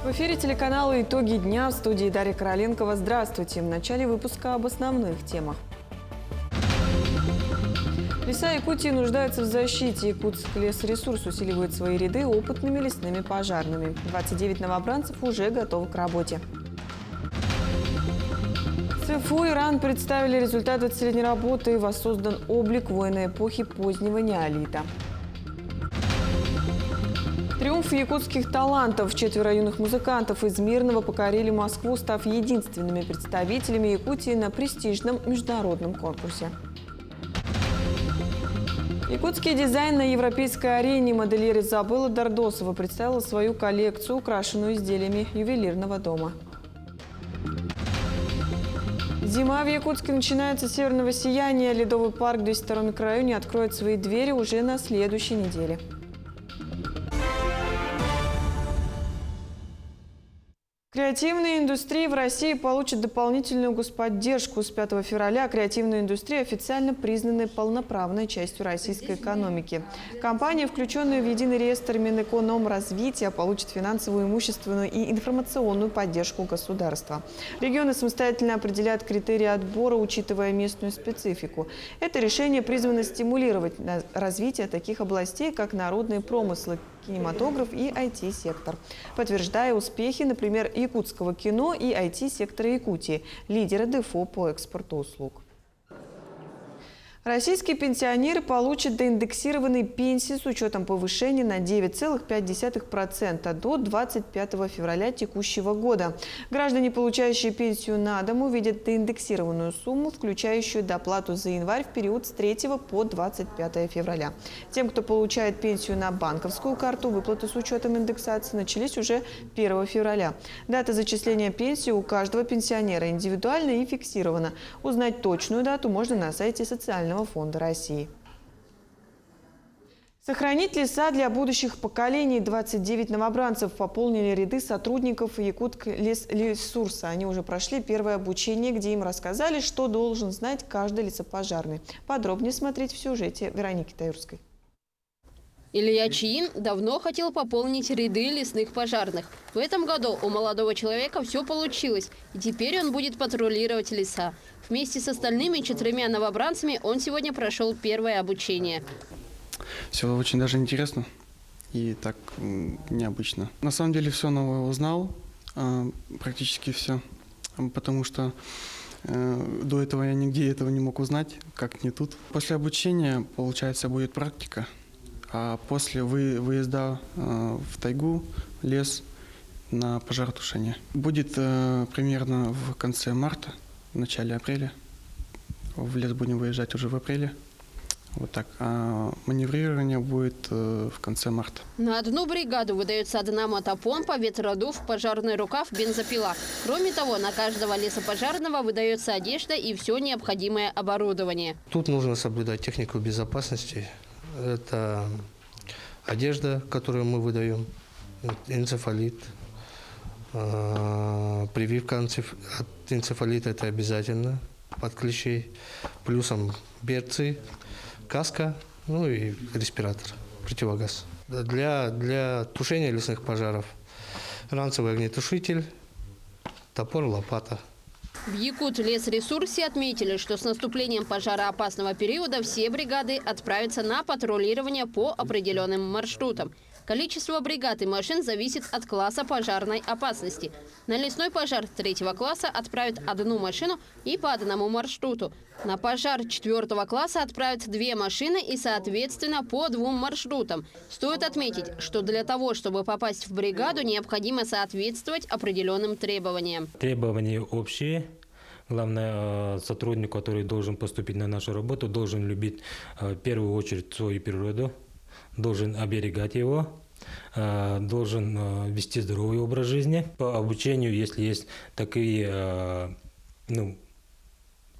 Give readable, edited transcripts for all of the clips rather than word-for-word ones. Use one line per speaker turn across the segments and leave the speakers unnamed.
В эфире телеканала «Итоги дня», в студии Дарья Короленкова. Здравствуйте. В начале выпуска об основных темах. Леса Якутии нуждаются в защите. Якутск лесресурс усиливает свои ряды опытными лесными пожарными. 29 новобранцев уже готовы к работе. ЦФУ и РАН представили результаты средней работы. Воссоздан облик воина эпохи позднего неолита. Триумф якутских талантов. 4 юных музыкантов из Мирного покорили Москву, став единственными представителями Якутии на престижном международном конкурсе. Якутский дизайн на европейской арене. Модельер Изабелла Дордосова представила свою коллекцию, украшенную изделиями ювелирного дома. Зима в Якутске начинается с северного сияния. Ледовый парк в 202-м микрорайоне откроет свои двери уже на следующей неделе. Креативные индустрии в России получат дополнительную господдержку. С 5 февраля креативная индустрия официально признана полноправной частью российской экономики. Компании, включенные в единый реестр Минэкономразвития, получат финансовую, имущественную и информационную поддержку государства. Регионы самостоятельно определяют критерии отбора, учитывая местную специфику. Это решение призвано стимулировать развитие таких областей, как народные промыслы, кинематограф и IT-сектор, подтверждая успехи, например, якутского кино и IT-сектора Якутии, лидера ДФО по экспорту услуг. Российские пенсионеры получат доиндексированные пенсии с учетом повышения на 9,5% до 25 февраля текущего года. Граждане, получающие пенсию на дом, увидят доиндексированную сумму, включающую доплату за январь в период с 3 по 25 февраля. Тем, кто получает пенсию на банковскую карту, выплаты с учетом индексации начались уже 1 февраля. Дата зачисления пенсии у каждого пенсионера индивидуальна и фиксирована. Узнать точную дату можно на сайте Социального фонда России. Сохранить леса для будущих поколений. 29 новобранцев пополнили ряды сотрудников Якутск лесресурса. Они уже прошли первое обучение, где им рассказали, что должен знать каждый лесопожарный. Подробнее смотреть в сюжете Вероники Таюрской.
Илья Чиин давно хотел пополнить ряды лесных пожарных. В этом году у молодого человека все получилось, и теперь он будет патрулировать леса. Вместе с остальными 4 новобранцами он сегодня прошел первое обучение.
Все очень даже интересно и так необычно. На самом деле все новое узнал, практически все, потому что до этого я нигде этого не мог узнать, как не тут. После обучения, получается, будет практика. А после выезда в тайгу, лес на пожаротушение. Будет примерно в конце марта, в начале апреля. В лес будем выезжать уже в апреле. Вот так. А маневрирование будет в конце марта.
На одну бригаду выдается одна мотопомпа, ветродув, пожарный рукав, бензопила. Кроме того, на каждого лесопожарного выдается одежда и все необходимое оборудование.
Тут нужно соблюдать технику безопасности. Это одежда, которую мы выдаем, энцефалит, прививка от энцефалита – это обязательно, от клещей, плюсом берцы, каска, ну и респиратор, противогаз. Для тушения лесных пожаров ранцевый огнетушитель, топор, лопата.
В Якут-лесресурсе отметили, что с наступлением пожароопасного периода все бригады отправятся на патрулирование по определенным маршрутам. Количество бригад и машин зависит от класса пожарной опасности. На лесной пожар 3-го класса отправят 1 машину и по 1 маршруту. На пожар 4-го класса отправят 2 машины и, соответственно, по 2 маршрутам. Стоит отметить, что для того, чтобы попасть в бригаду, необходимо соответствовать определенным требованиям.
Требования общие. Главное, сотрудник, который должен поступить на нашу работу, должен любить в первую очередь свою природу, должен оберегать его, должен вести здоровый образ жизни. По обучению, если есть такие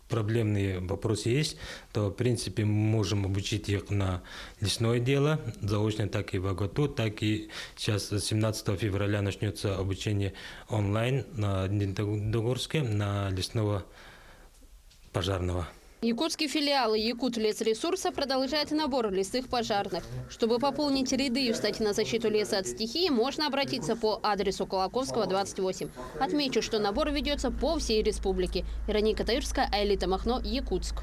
проблемные вопросы есть, то в принципе мы можем обучить их на лесное дело, заочно так и в Агату, так и сейчас 17 февраля начнется обучение онлайн на Днепродзержинске на лесного пожарного.
Якутский филиал Якутлесресурса продолжает набор лесных пожарных. Чтобы пополнить ряды и встать на защиту леса от стихии, можно обратиться по адресу Колоковского, 28. Отмечу, что набор ведется по всей республике. Вероника Таирская, Аэлита Махно, Якутск.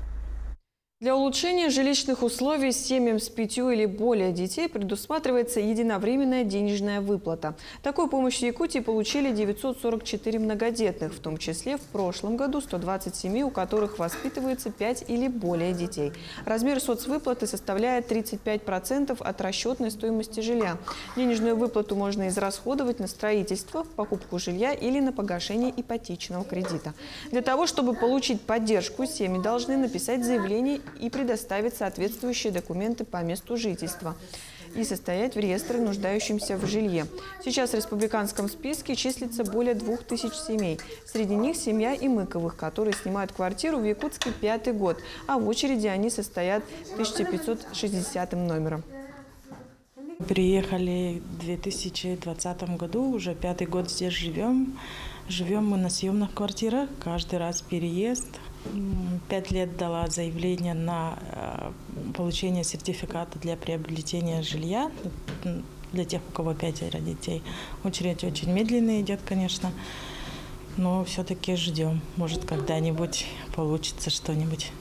Для улучшения жилищных условий семьям с 5 или более детей предусматривается единовременная денежная выплата. Такую помощь в Якутии получили 944 многодетных, в том числе в прошлом году 120 семей, у которых воспитывается 5 или более детей. Размер соцвыплаты составляет 35% от расчетной стоимости жилья. Денежную выплату можно израсходовать на строительство, покупку жилья или на погашение ипотечного кредита. Для того, чтобы получить поддержку, семьи должны написать заявление и предоставить соответствующие документы по месту жительства и состоять в реестре нуждающимся в жилье. Сейчас в республиканском списке числится более 2000 семей. Среди них семья Имыковых, которые снимают квартиру в Якутске 5-й год, а в очереди они состоят 1560 номером.
Приехали в 2020 году, уже 5-й год здесь живем. Живем мы на съемных квартирах, каждый раз переезд. 5 лет дала заявление на получение сертификата для приобретения жилья для тех, у кого 5 детей. Очередь очень медленно идет, конечно, но все-таки ждем. Может, когда-нибудь получится что-нибудь.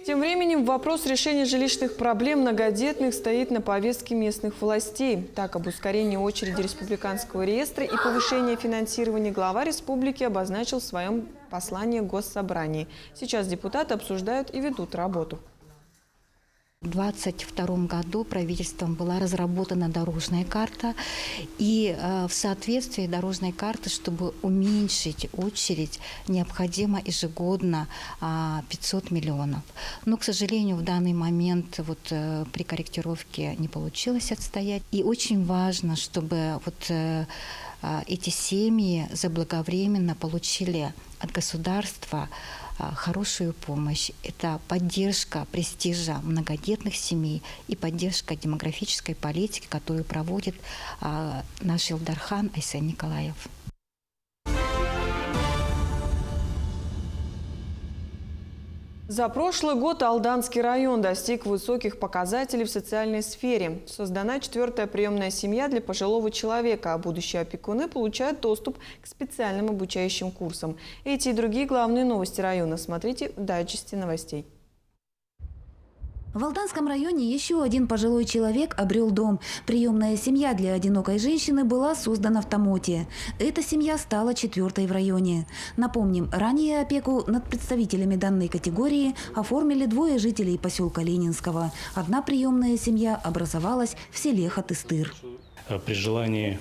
Тем временем вопрос решения жилищных проблем многодетных стоит на повестке местных властей. Так, об ускорении очереди республиканского реестра и повышении финансирования глава республики обозначил в своем послании в Госсобрании. Сейчас депутаты обсуждают и ведут работу.
В 2022 году правительством была разработана дорожная карта, и в соответствии дорожной карты, чтобы уменьшить очередь, необходимо ежегодно 500 миллионов. Но, к сожалению, в данный момент при корректировке не получилось отстоять. И очень важно, чтобы эти семьи заблаговременно получили от государства хорошую помощь. Это поддержка престижа многодетных семей и поддержка демографической политики, которую проводит наш Илдархан Айсен Николаев.
За прошлый год Алданский район достиг высоких показателей в социальной сфере. Создана 4-я приемная семья для пожилого человека, а будущие опекуны получают доступ к специальным обучающим курсам. Эти и другие главные новости района смотрите в дайджесте новостей.
В Алданском районе еще один пожилой человек обрел дом. Приемная семья для одинокой женщины была создана в Тамоте. Эта семья стала 4-й в районе. Напомним, ранее опеку над представителями данной категории оформили 2 жителей поселка Ленинского. Одна приемная семья образовалась в селе Хатыстыр.
При желании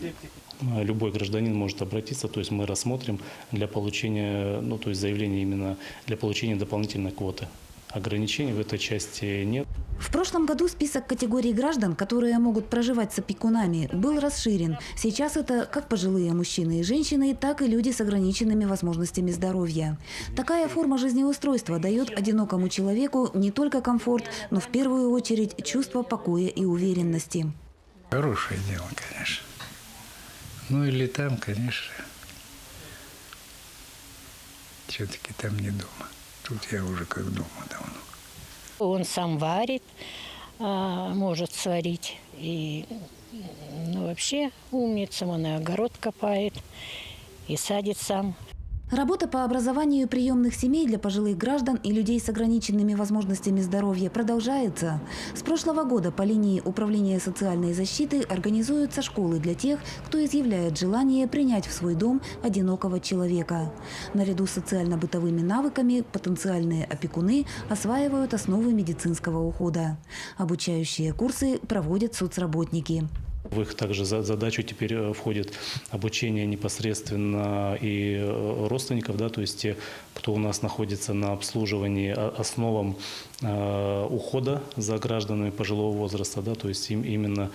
любой гражданин может обратиться, то есть мы рассмотрим для получения, заявление именно для получения дополнительной квоты. Ограничений в этой части нет.
В прошлом году список категорий граждан, которые могут проживать с опекунами, был расширен. Сейчас это как пожилые мужчины и женщины, так и люди с ограниченными возможностями здоровья. Такая форма жизнеустройства дает одинокому человеку не только комфорт, но в первую очередь чувство покоя и уверенности.
Хорошее дело, конечно. Или там, конечно, все-таки там не дома. Тут я уже как дома давно.
Он сам варит, может сварить. И вообще умница, он и огород копает, и садит сам.
Работа по образованию приемных семей для пожилых граждан и людей с ограниченными возможностями здоровья продолжается. С прошлого года по линии Управления социальной защиты организуются школы для тех, кто изъявляет желание принять в свой дом одинокого человека. Наряду с социально-бытовыми навыками потенциальные опекуны осваивают основы медицинского ухода. Обучающие курсы проводят соцработники.
В их также задачу теперь входит обучение непосредственно и родственников, то есть те, кто у нас находится на обслуживании, основам ухода за гражданами пожилого возраста, то есть именно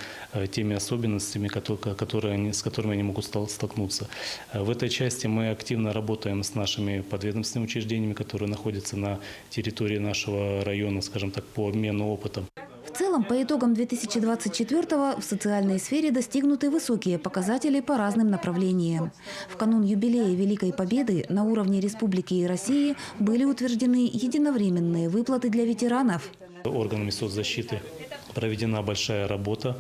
теми особенностями, с которыми они могут столкнуться. В этой части мы активно работаем с нашими подведомственными учреждениями, которые находятся на территории нашего района, скажем так, по обмену опытом.
В целом, по итогам 2024-го в социальной сфере достигнуты высокие показатели по разным направлениям. В канун юбилея Великой Победы на уровне республики и России были утверждены единовременные выплаты для ветеранов.
Органами соцзащиты проведена большая работа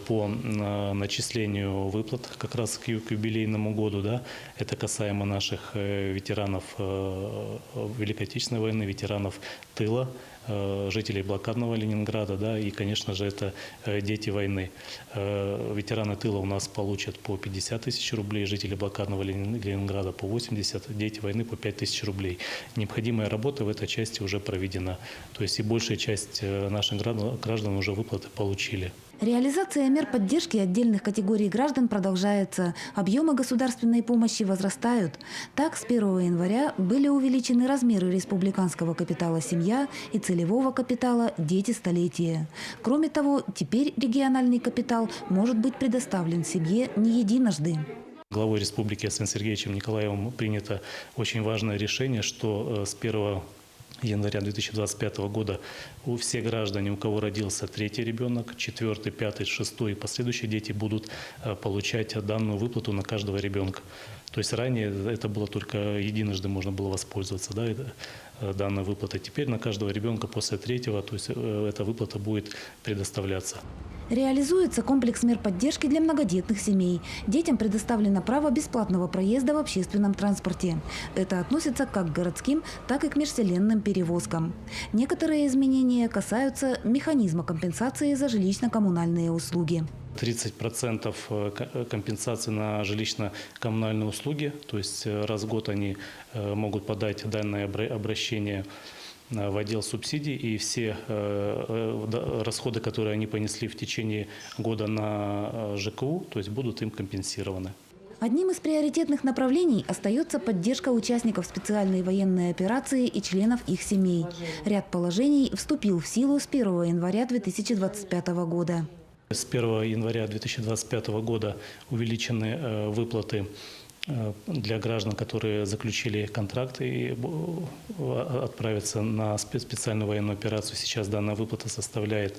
по начислению выплат как раз к юбилейному году. Да. Это касаемо наших ветеранов Великой Отечественной войны, ветеранов тыла, жителей блокадного Ленинграда, да, и, конечно же, это дети войны. Ветераны тыла у нас получат по 50 тысяч рублей, жители блокадного Ленинграда по 80, дети войны по 5 тысяч рублей. Необходимая работа в этой части уже проведена. То есть и большая часть наших граждан уже выплаты получили.
Реализация мер поддержки отдельных категорий граждан продолжается. Объемы государственной помощи возрастают. Так, с 1 января были увеличены размеры республиканского капитала «Семья» и целевого капитала «Дети столетия». Кроме того, теперь региональный капитал может быть предоставлен семье не единожды.
Главой республики С.Н. Сергеевичем Николаевым принято очень важное решение, что с 1 января 2025 года все граждане, у кого родился третий ребенок, 4, 5, 6 и последующие дети будут получать данную выплату на каждого ребенка. То есть ранее это было только единожды можно было воспользоваться, да, данной выплатой. Теперь на каждого ребенка после третьего, то есть эта выплата будет предоставляться.
Реализуется комплекс мер поддержки для многодетных семей. Детям предоставлено право бесплатного проезда в общественном транспорте. Это относится как к городским, так и к межселенным перевозкам. Некоторые изменения касаются механизма компенсации за жилищно-коммунальные услуги.
30% компенсации на жилищно-коммунальные услуги, то есть раз в год они могут подать данное обращение в отдел субсидий, и все расходы, которые они понесли в течение года на ЖКУ, то есть будут им компенсированы.
Одним из приоритетных направлений остается поддержка участников специальной военной операции и членов их семей. Ряд положений вступил в силу с 1 января 2025 года.
С 1 января 2025 года увеличены выплаты для граждан, которые заключили контракты и отправятся на специальную военную операцию. Сейчас данная выплата составляет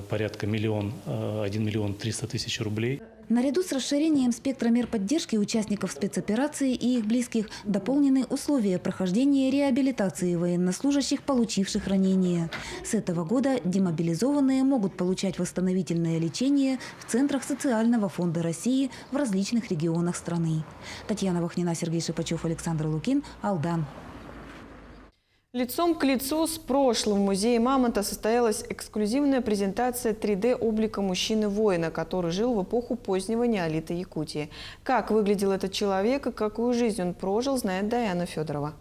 порядка 1 300 000 рублей.
Наряду с расширением спектра мер поддержки участников спецоперации и их близких дополнены условия прохождения реабилитации военнослужащих, получивших ранения. С этого года демобилизованные могут получать восстановительное лечение в центрах Социального фонда России в различных регионах страны. Татьяна Вахнина, Сергей Шипачев, Александр Лукин, Алдан.
Лицом к лицу с прошлым в музее Мамонта состоялась эксклюзивная презентация 3D-облика мужчины-воина, который жил в эпоху позднего неолита Якутии. Как выглядел этот человек и какую жизнь он прожил, знает Даяна Федорова.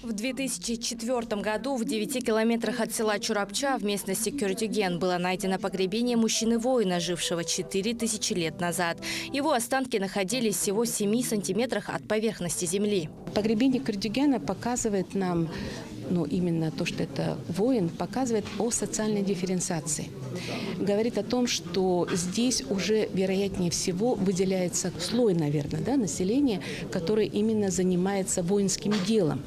В 2004 году в 9 километрах от села Чурапча в местности Кёрдюген было найдено погребение мужчины-воина, жившего 4000 лет назад. Его останки находились всего в 7 сантиметрах от поверхности земли.
Погребение Кёрдюгена показывает нам, именно то, что это воин, показывает о социальной дифференциации. Говорит о том, что здесь уже, вероятнее всего, выделяется слой, наверное, населения, который именно занимается воинским делом.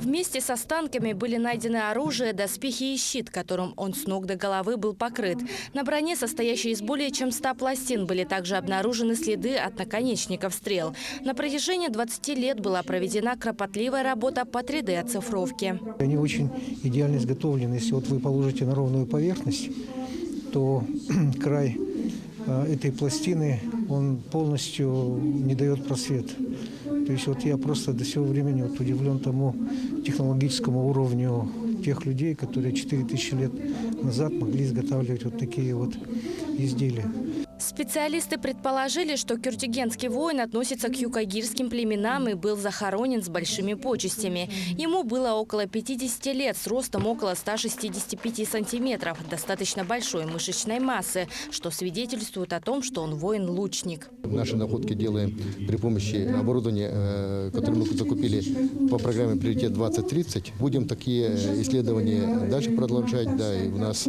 Вместе с останками были найдены оружие, доспехи и щит, которым он с ног до головы был покрыт. На броне, состоящей из более чем 100 пластин, были также обнаружены следы от наконечников стрел. На протяжении 20 лет была проведена кропотливая работа по 3D-оцифровке.
Они очень идеально изготовлены. Если вы положите на ровную поверхность, то край этой пластины, он полностью не дает просвет. То есть я просто до сего времени удивлен тому технологическому уровню тех людей, которые 4000 лет назад могли изготавливать такие изделия.
Специалисты предположили, что кёрдюгенский воин относится к юкагирским племенам и был захоронен с большими почестями. Ему было около 50 лет, с ростом около 165 сантиметров, достаточно большой мышечной массы, что свидетельствует о том, что он воин-лучник.
Наши находки делаем при помощи оборудования, которое мы закупили по программе «Приоритет-2030». Будем такие исследования дальше продолжать. Да, и у нас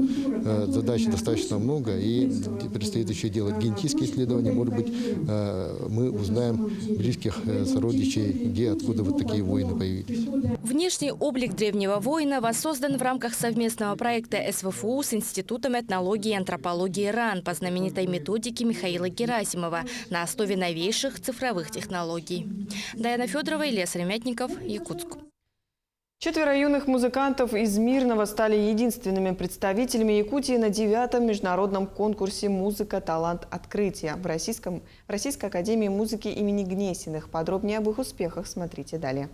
задач достаточно много, и предстоит еще делать делать генетические исследования, может быть, мы узнаем близких сородичей, где, откуда вот такие воины появились.
Внешний облик древнего воина воссоздан в рамках совместного проекта СВФУ с Институтом этнологии и антропологии РАН по знаменитой методике Михаила Герасимова на основе новейших цифровых технологий. Даяна Федорова, Илья Сремятников, Якутск.
4 юных музыкантов из Мирного стали единственными представителями Якутии на 9-м международном конкурсе «Музыка. Талант. Открытие» в Российской академии музыки имени Гнесиных. Подробнее об их успехах смотрите далее.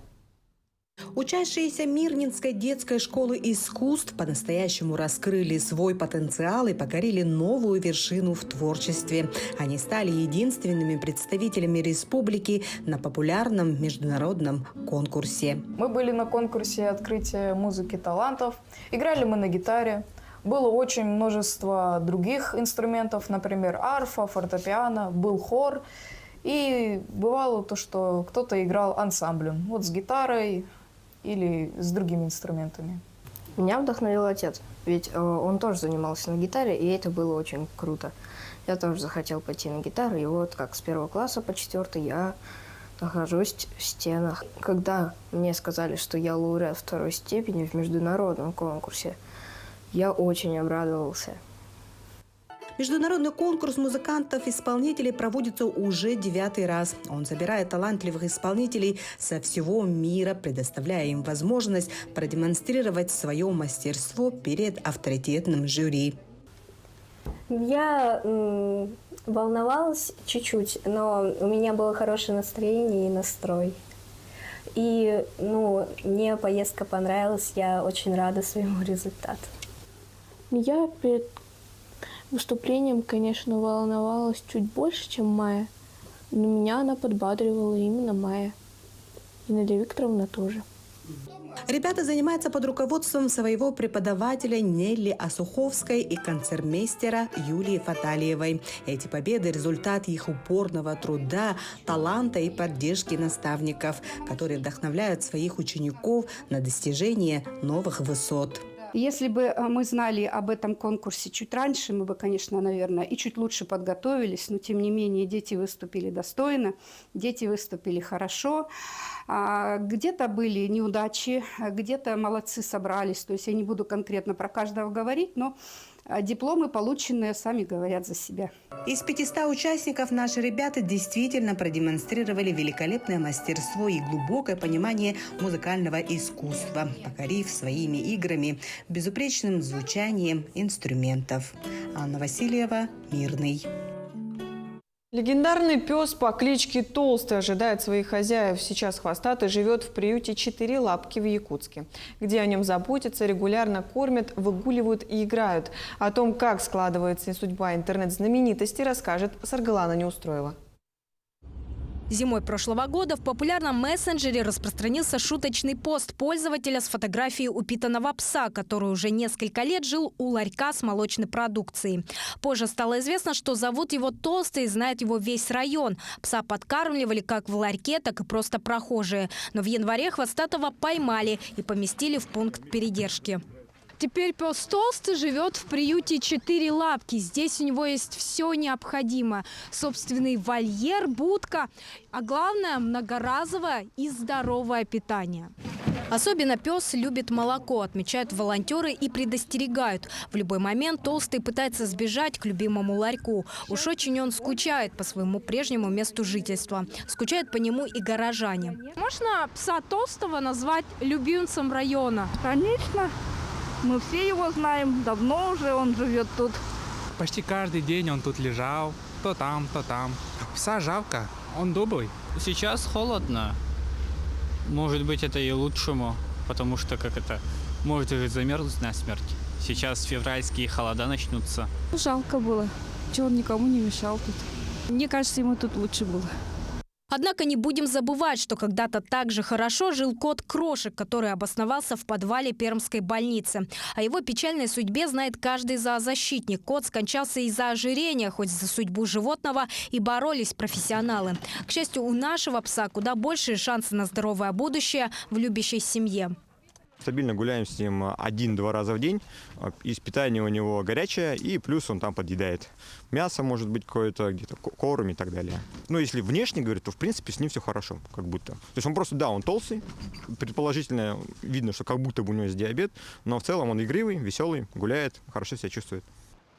Учащиеся Мирнинской детской школы искусств по-настоящему раскрыли свой потенциал и покорили новую вершину в творчестве. Они стали единственными представителями республики на популярном международном конкурсе.
Мы были на конкурсе открытия музыки талантов. Играли мы на гитаре. Было очень множество других инструментов, например, арфа, фортепиано, был хор. И бывало то, что кто-то играл ансамблем, вот с гитарой или с другими инструментами.
Меня вдохновил отец, ведь он тоже занимался на гитаре, и это было очень круто. Я тоже захотел пойти на гитару, и вот как с 1 класса по 4 я нахожусь в стенах. Когда мне сказали, что я лауреат 2-й степени в международном конкурсе, я очень обрадовался.
Международный конкурс музыкантов-исполнителей проводится уже 9-й раз. Он собирает талантливых исполнителей со всего мира, предоставляя им возможность продемонстрировать свое мастерство перед авторитетным жюри.
Я волновалась чуть-чуть, но у меня было хорошее настроение и настрой. И мне поездка понравилась, я очень рада своему результату.
Я перед выступлением, конечно, волновалась чуть больше, чем Майя, но меня она подбадривала именно Майя. И Надя Викторовна тоже.
Ребята занимаются под руководством своего преподавателя Нелли Осуховской и концертмейстера Юлии Фаталиевой. Эти победы – результат их упорного труда, таланта и поддержки наставников, которые вдохновляют своих учеников на достижение новых высот.
Если бы мы знали об этом конкурсе чуть раньше, мы бы, конечно, наверное, и чуть лучше подготовились, но, тем не менее, дети выступили достойно, дети выступили хорошо. Где-то были неудачи, где-то молодцы собрались, то есть я не буду конкретно про каждого говорить, но дипломы, полученные, сами говорят за себя.
Из 500 участников наши ребята действительно продемонстрировали великолепное мастерство и глубокое понимание музыкального искусства, покорив своими играми безупречным звучанием инструментов. Анна Васильева, Мирный.
Легендарный пес по кличке Толстый ожидает своих хозяев. Сейчас хвостатый живет в приюте «Четыре лапки» в Якутске, где о нем заботятся, регулярно кормят, выгуливают и играют. О том, как складывается судьба интернет-знаменитости, расскажет Саргалана Неустроева.
Зимой прошлого года в популярном мессенджере распространился шуточный пост пользователя с фотографией упитанного пса, который уже несколько лет жил у ларька с молочной продукцией. Позже стало известно, что зовут его Толстый и знает его весь район. Пса подкармливали как в ларьке, так и просто прохожие. Но в январе хвостатого поймали и поместили в пункт передержки. Теперь пес Толстый живет в приюте «Четыре лапки». Здесь у него есть все необходимое. Собственный вольер, будка, а главное – многоразовое и здоровое питание. Особенно пес любит молоко, отмечают волонтеры и предостерегают. В любой момент Толстый пытается сбежать к любимому ларьку. Уж очень он скучает по своему прежнему месту жительства. Скучают по нему и горожане. Можно пса Толстого назвать любимцем района?
Конечно. Мы все его знаем, давно уже он живет тут.
Почти каждый день он тут лежал, то там, то там. Пса жалко, он добрый.
Сейчас холодно. Может быть, это и лучшему, потому что может и замерзнуть насмерть. Сейчас февральские холода начнутся.
Жалко было, что он никому не мешал тут. Мне кажется, ему тут лучше было.
Однако не будем забывать, что когда-то так же хорошо жил кот Крошек, который обосновался в подвале Пермской больницы. О его печальной судьбе знает каждый зоозащитник. Кот скончался из-за ожирения, хоть за судьбу животного и боролись профессионалы. К счастью, у нашего пса куда большие шансы на здоровое будущее в любящей семье.
Стабильно гуляем с ним 1-2 раза в день. Из питания у него горячее, и плюс он там подъедает. Мясо может быть какое-то, где-то корм и так далее. Но если внешне говорить, то в принципе с ним все хорошо, как будто. То есть он просто, да, он толстый, предположительно видно, что как будто бы у него есть диабет, но в целом он игривый, веселый, гуляет, хорошо себя чувствует.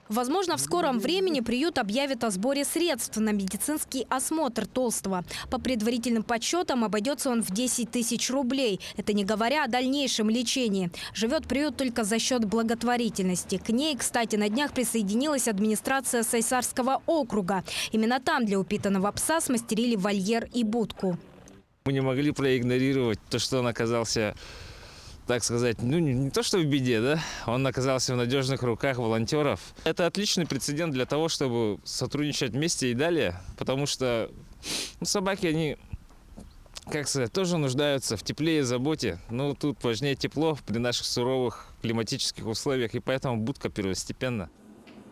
Возможно, в скором времени приют объявит о сборе средств на медицинский осмотр толстого. По предварительным подсчетам обойдется он в 10 тысяч рублей. Это не говоря о дальнейшем лечении. Живет приют только за счет благотворительности. К ней, кстати, на днях присоединилась администрация Сайсарского округа. Именно там для упитанного пса смастерили вольер и будку.
Мы не могли проигнорировать то, что он оказался, так сказать, не то что в беде, да, он оказался в надежных руках волонтеров. Это отличный прецедент для того, чтобы сотрудничать вместе и далее, потому что собаки, они, как сказать, тоже нуждаются в тепле и заботе. Но тут важнее тепло при наших суровых климатических условиях, и поэтому будка первостепенно.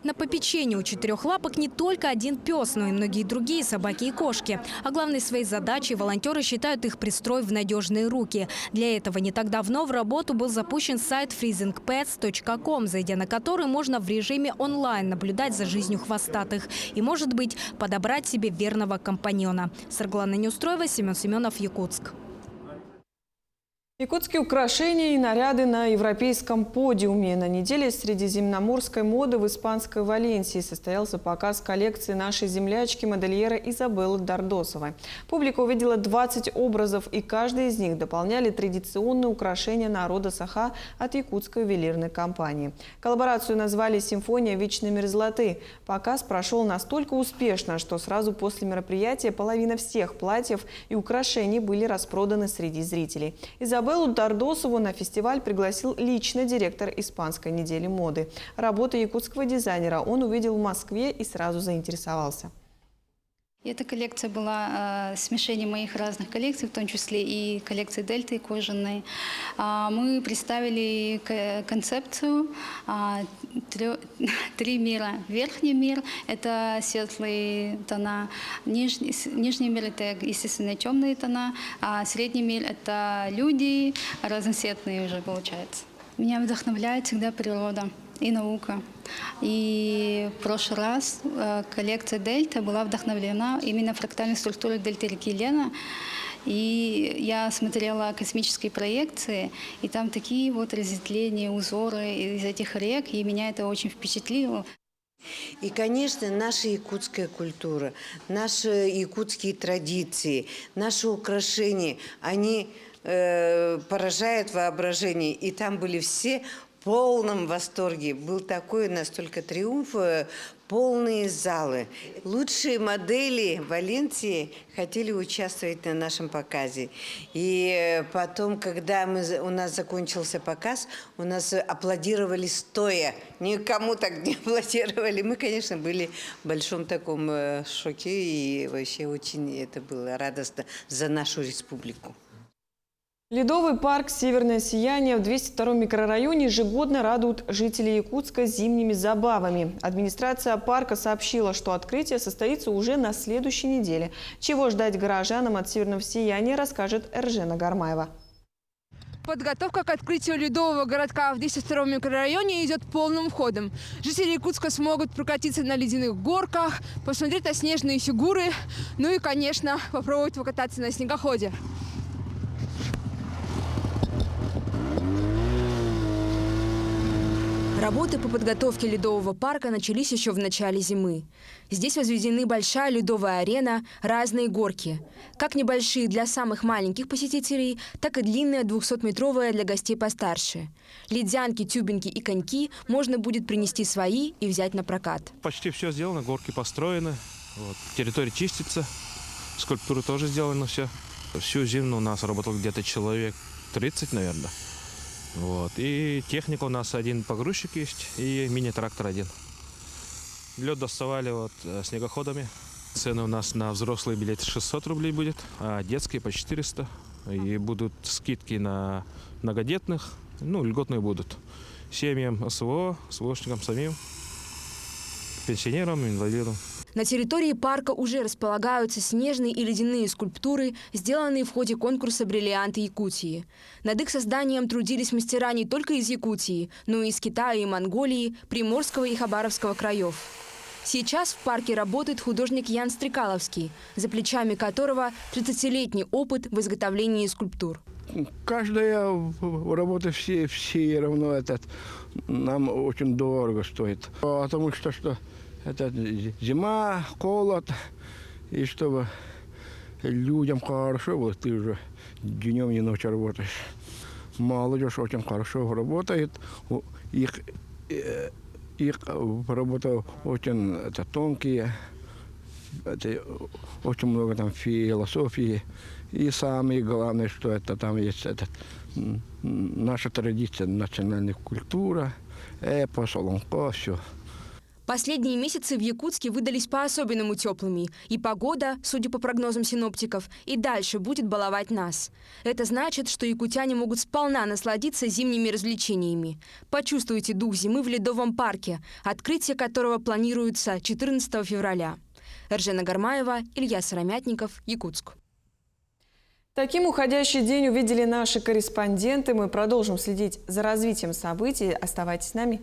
На попечении у четырехлапок не только один пес, но и многие другие собаки и кошки. А главной своей задачей волонтеры считают их пристрой в надежные руки. Для этого не так давно в работу был запущен сайт freezingpets.com, зайдя на который можно в режиме онлайн наблюдать за жизнью хвостатых и, может быть, подобрать себе верного компаньона. Сарглана Неустроева, Семен Семенов, Якутск.
Якутские украшения и наряды на европейском подиуме. На неделе средиземноморской моды в испанской Валенсии состоялся показ коллекции нашей землячки, модельера Изабеллы Дардосовой. Публика увидела 20 образов, и каждый из них дополняли традиционные украшения народа Саха от якутской ювелирной компании. Коллаборацию назвали «Симфония вечной мерзлоты». Показ прошел настолько успешно, что сразу после мероприятия половина всех платьев и украшений были распроданы среди зрителей. Изабеллу Дардосову на фестиваль пригласил лично директор Испанской недели моды. Работу якутского дизайнера он увидел в Москве и сразу заинтересовался.
Эта коллекция была смешением моих разных коллекций, в том числе и коллекции дельты кожаной. Мы представили концепцию три мира. Верхний мир – это светлые тона, нижний мир – это, естественно, темные тона, а средний мир – это люди, разноцветные уже получается. Меня вдохновляет всегда природа и наука. И в прошлый раз коллекция Дельта была вдохновлена именно фрактальной структурой дельты реки Лена. И я смотрела космические проекции, и там такие вот разветвления, узоры из этих рек, и меня это очень впечатлило.
И, конечно, наша якутская культура, наши якутские традиции, наши украшения, они поражают воображение. И там были все в полном восторге. Был такой настолько триумф, полные залы. Лучшие модели Валенсии хотели участвовать на нашем показе. И потом, когда у нас закончился показ, у нас аплодировали стоя. Никому так не аплодировали. Мы, конечно, были в большом таком шоке. И вообще очень это было радостно за нашу республику.
Ледовый парк «Северное сияние» в 202-м микрорайоне ежегодно радует жителей Якутска зимними забавами. Администрация парка сообщила, что открытие состоится уже на следующей неделе. Чего ждать горожанам от «Северного сияния», расскажет Эржена Гармаева.
Подготовка к открытию ледового городка в 202-м микрорайоне идет полным ходом. Жители Якутска смогут прокатиться на ледяных горках, посмотреть на снежные фигуры, ну и, конечно, попробовать покататься на снегоходе.
Работы по подготовке ледового парка начались еще в начале зимы. Здесь возведены большая ледовая арена, разные горки. Как небольшие для самых маленьких посетителей, так и длинная 200-метровая для гостей постарше. Ледянки, тюбинки и коньки можно будет принести свои и взять на прокат.
Почти все сделано, горки построены, вот, территория чистится, скульптура тоже сделана все. Всю зиму у нас работало где-то человек 30, наверное. Вот. И техника у нас один погрузчик есть и мини-трактор один. Лед доставали вот снегоходами. Цены у нас на взрослые билеты 600 рублей будет, а детские по 400. И будут скидки на многодетных, ну, льготные будут. Семьям СВО, СВОшникам самим, пенсионерам, инвалидам.
На территории парка уже располагаются снежные и ледяные скульптуры, сделанные в ходе конкурса «Бриллианты Якутии». Над их созданием трудились мастера не только из Якутии, но и из Китая и Монголии, Приморского и Хабаровского краев. Сейчас в парке работает художник Ян Стрекаловский, за плечами которого 30-летний опыт в изготовлении скульптур.
Каждая работа все равно нам очень дорого стоит. Потому что это зима, холод, и чтобы людям хорошо было, ты уже днем и ночью работаешь. Молодежь очень хорошо работает, их работа очень тонкие, очень много там философии. И самое главное, что это там есть наша традиция, национальная культура, эпос, олонко, все.
Последние месяцы в Якутске выдались по-особенному теплыми. И погода, судя по прогнозам синоптиков, и дальше будет баловать нас. Это значит, что якутяне могут сполна насладиться зимними развлечениями. Почувствуйте дух зимы в Ледовом парке, открытие которого планируется 14 февраля. Эржена Гармаева, Илья Сыромятников, Якутск.
Таким уходящий день увидели наши корреспонденты. Мы продолжим следить за развитием событий. Оставайтесь с нами.